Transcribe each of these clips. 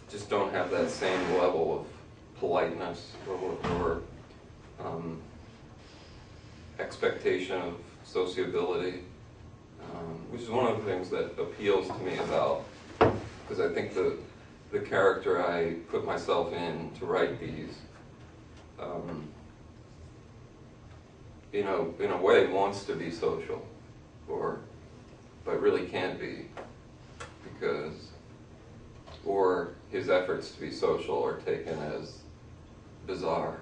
just don't have that same level of politeness or expectation of sociability, which is one of the things that appeals to me about, because I think the character I put myself in to write these, in a way wants to be social, but really can't be, or his efforts to be social are taken as bizarre,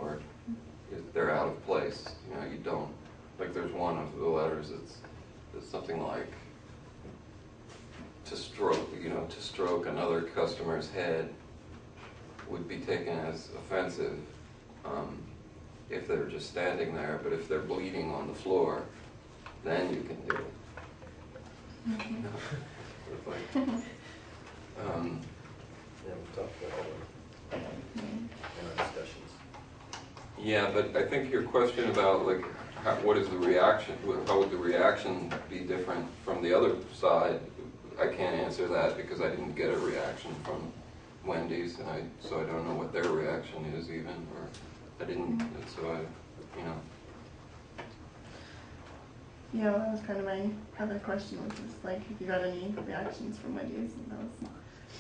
or they're out of place. You don't, like there's one of the letters that's something like, to stroke another customer's head would be taken as offensive if they're just standing there, but if they're bleeding on the floor, then you can do it. It's like, yeah, we've talked about that in our discussions. Yeah, but I think your question about like what is the reaction, how would the reaction be different from the other side, I can't answer that because I didn't get a reaction from Wendy's, and so I don't know what their reaction is even, or I didn't, so I. Yeah, well, that was kind of my other question, was just like if you got any reactions from Wendy's, and that was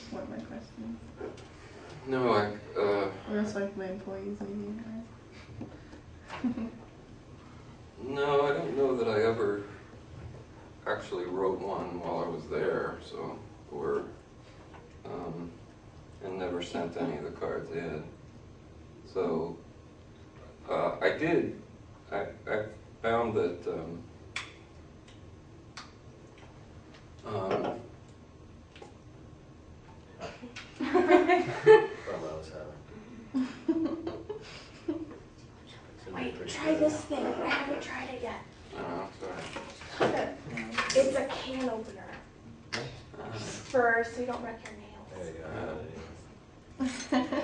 one of my questions. No, Or else like my employees maybe, or... No, I don't know that I ever actually wrote one while I was there, so, and never sent any of the cards in. So, I found that, Wait, try this thing. I haven't tried it yet. oh, sorry. It's a can opener. So you don't wreck your nails. There you go.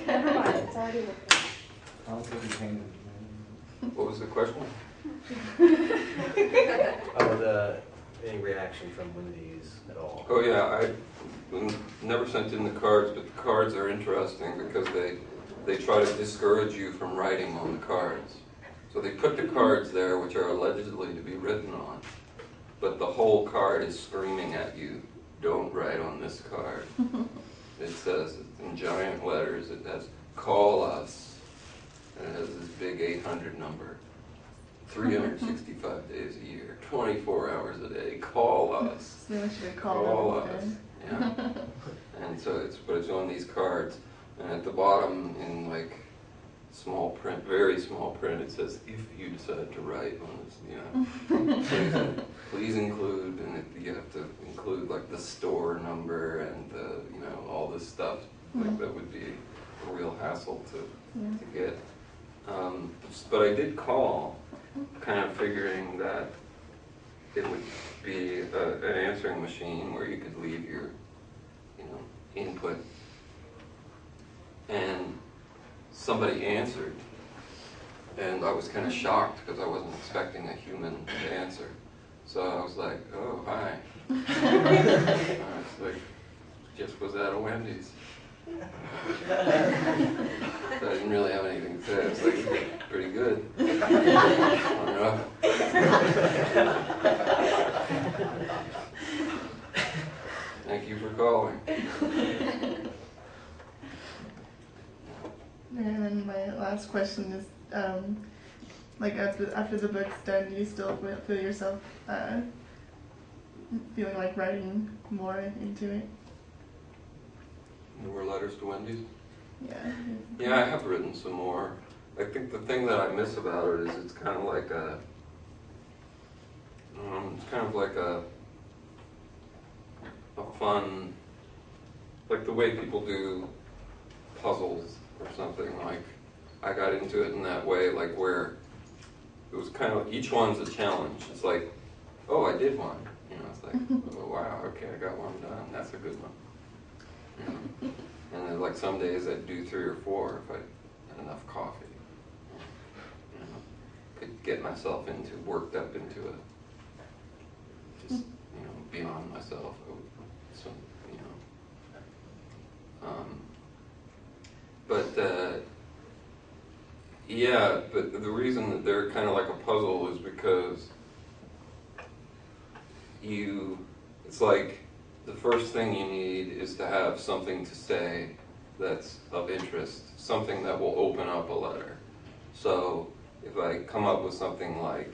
Never mind, it's already working. What was the question? Any reaction from Wendy's at all? Oh yeah, I never sent in the cards, but the cards are interesting because they try to discourage you from writing on the cards. So they put the cards there, which are allegedly to be written on, but the whole card is screaming at you, don't write on this card. It says, in giant letters, it has, call us, and it has this big 800 number, 365 days a year, 24 hours a day, call us. So we should call us. Yeah. And so but it's on these cards, and at the bottom in like small print, very small print, it says, if you decide to write on this, please include, and you have to include like the store number and all this stuff. Like that would be a real hassle to get. But I did call, kind of figuring that it would be an answering machine where you could leave your input, and somebody answered, and I was kind of shocked because I wasn't expecting a human to answer. So I was like, oh, hi. I was like, just was at a Wendy's. So I didn't really have anything to say. I was like, pretty good. Thank you for calling. And then my last question is, like after the book's done, do you still feel yourself feeling like writing more into it? More letters to Wendy's? Yeah. Yeah, I have written some more. I think the thing that I miss about it is it's kind of like a fun, like the way people do puzzles or something. Like I got into it in that way, like where it was kind of, each one's a challenge. It's like, oh, I did one. It's like, oh wow, okay, I got one done. That's a good one. And then like some days I'd do 3 or 4 if I had enough coffee. Could get myself worked up into it. Just, beyond myself. So, Yeah, but the reason that they're kind of like a puzzle is because it's like the first thing you need is to have something to say that's of interest, something that will open up a letter. So if I come up with something like,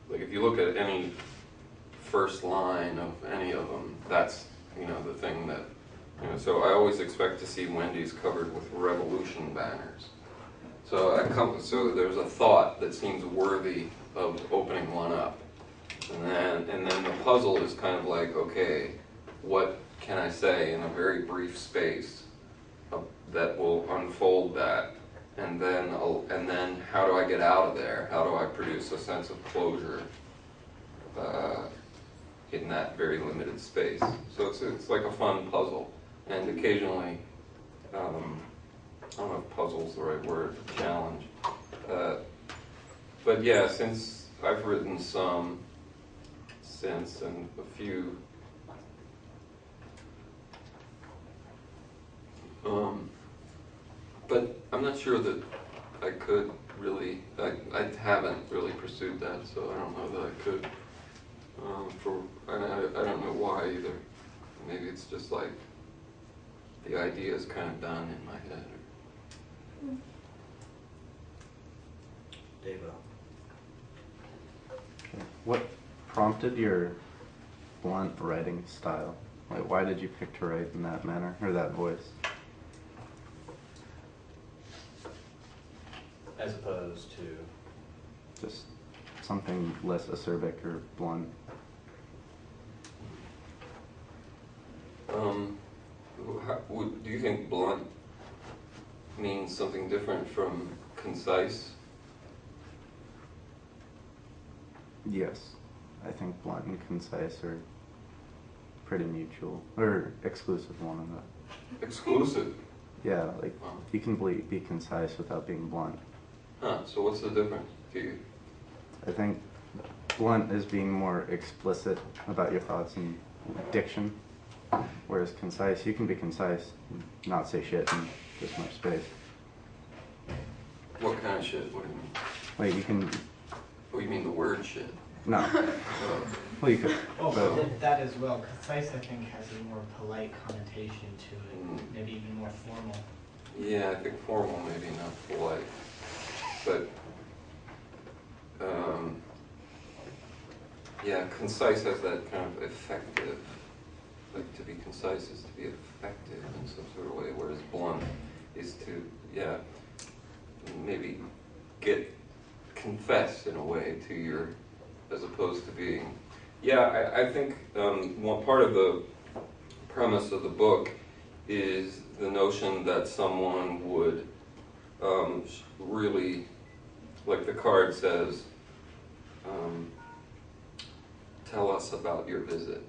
like if you look at any first line of any of them, that's, the thing that, so I always expect to see Wendy's covered with revolution banners. So there's a thought that seems worthy of opening one up. And then the puzzle is kind of like, okay, what can I say in a very brief space that will unfold that? And then how do I get out of there? How do I produce a sense of closure in that very limited space? So it's like a fun puzzle. And occasionally, I don't know if puzzle's the right word, challenge. But yeah, since I've written some since and a few, but I'm not sure that I could really, I haven't really pursued that, so I don't know that I could, I don't know why either. Maybe it's just like the idea is kind of done in my head. Devo. What prompted your blunt writing style? Like, why did you pick to write in that manner, or that voice? As opposed to? Just something less acerbic or blunt. Do you think blunt means something different from concise? Yes, I think blunt and concise are pretty mutual, or exclusive of one another. Exclusive? Yeah, like, you can be concise without being blunt. Huh, so what's the difference to you? I think blunt is being more explicit about your thoughts and diction, whereas concise, you can be concise and not say shit in this much space. What kind of shit? What do you mean? Like, you can... Oh, you mean the word shit? No. Well, you could... Oh, but- but that as well. Concise, I think, has a more polite connotation to it, maybe even more formal. Yeah, I think formal, maybe not polite. But, yeah, concise has that kind of effective, like to be concise is to be effective in some sort of way, whereas blunt is to, yeah, maybe confess in a way to your, as opposed to being, yeah, I think one part of the premise of the book is the notion that someone would really, like the card says, tell us about your visit.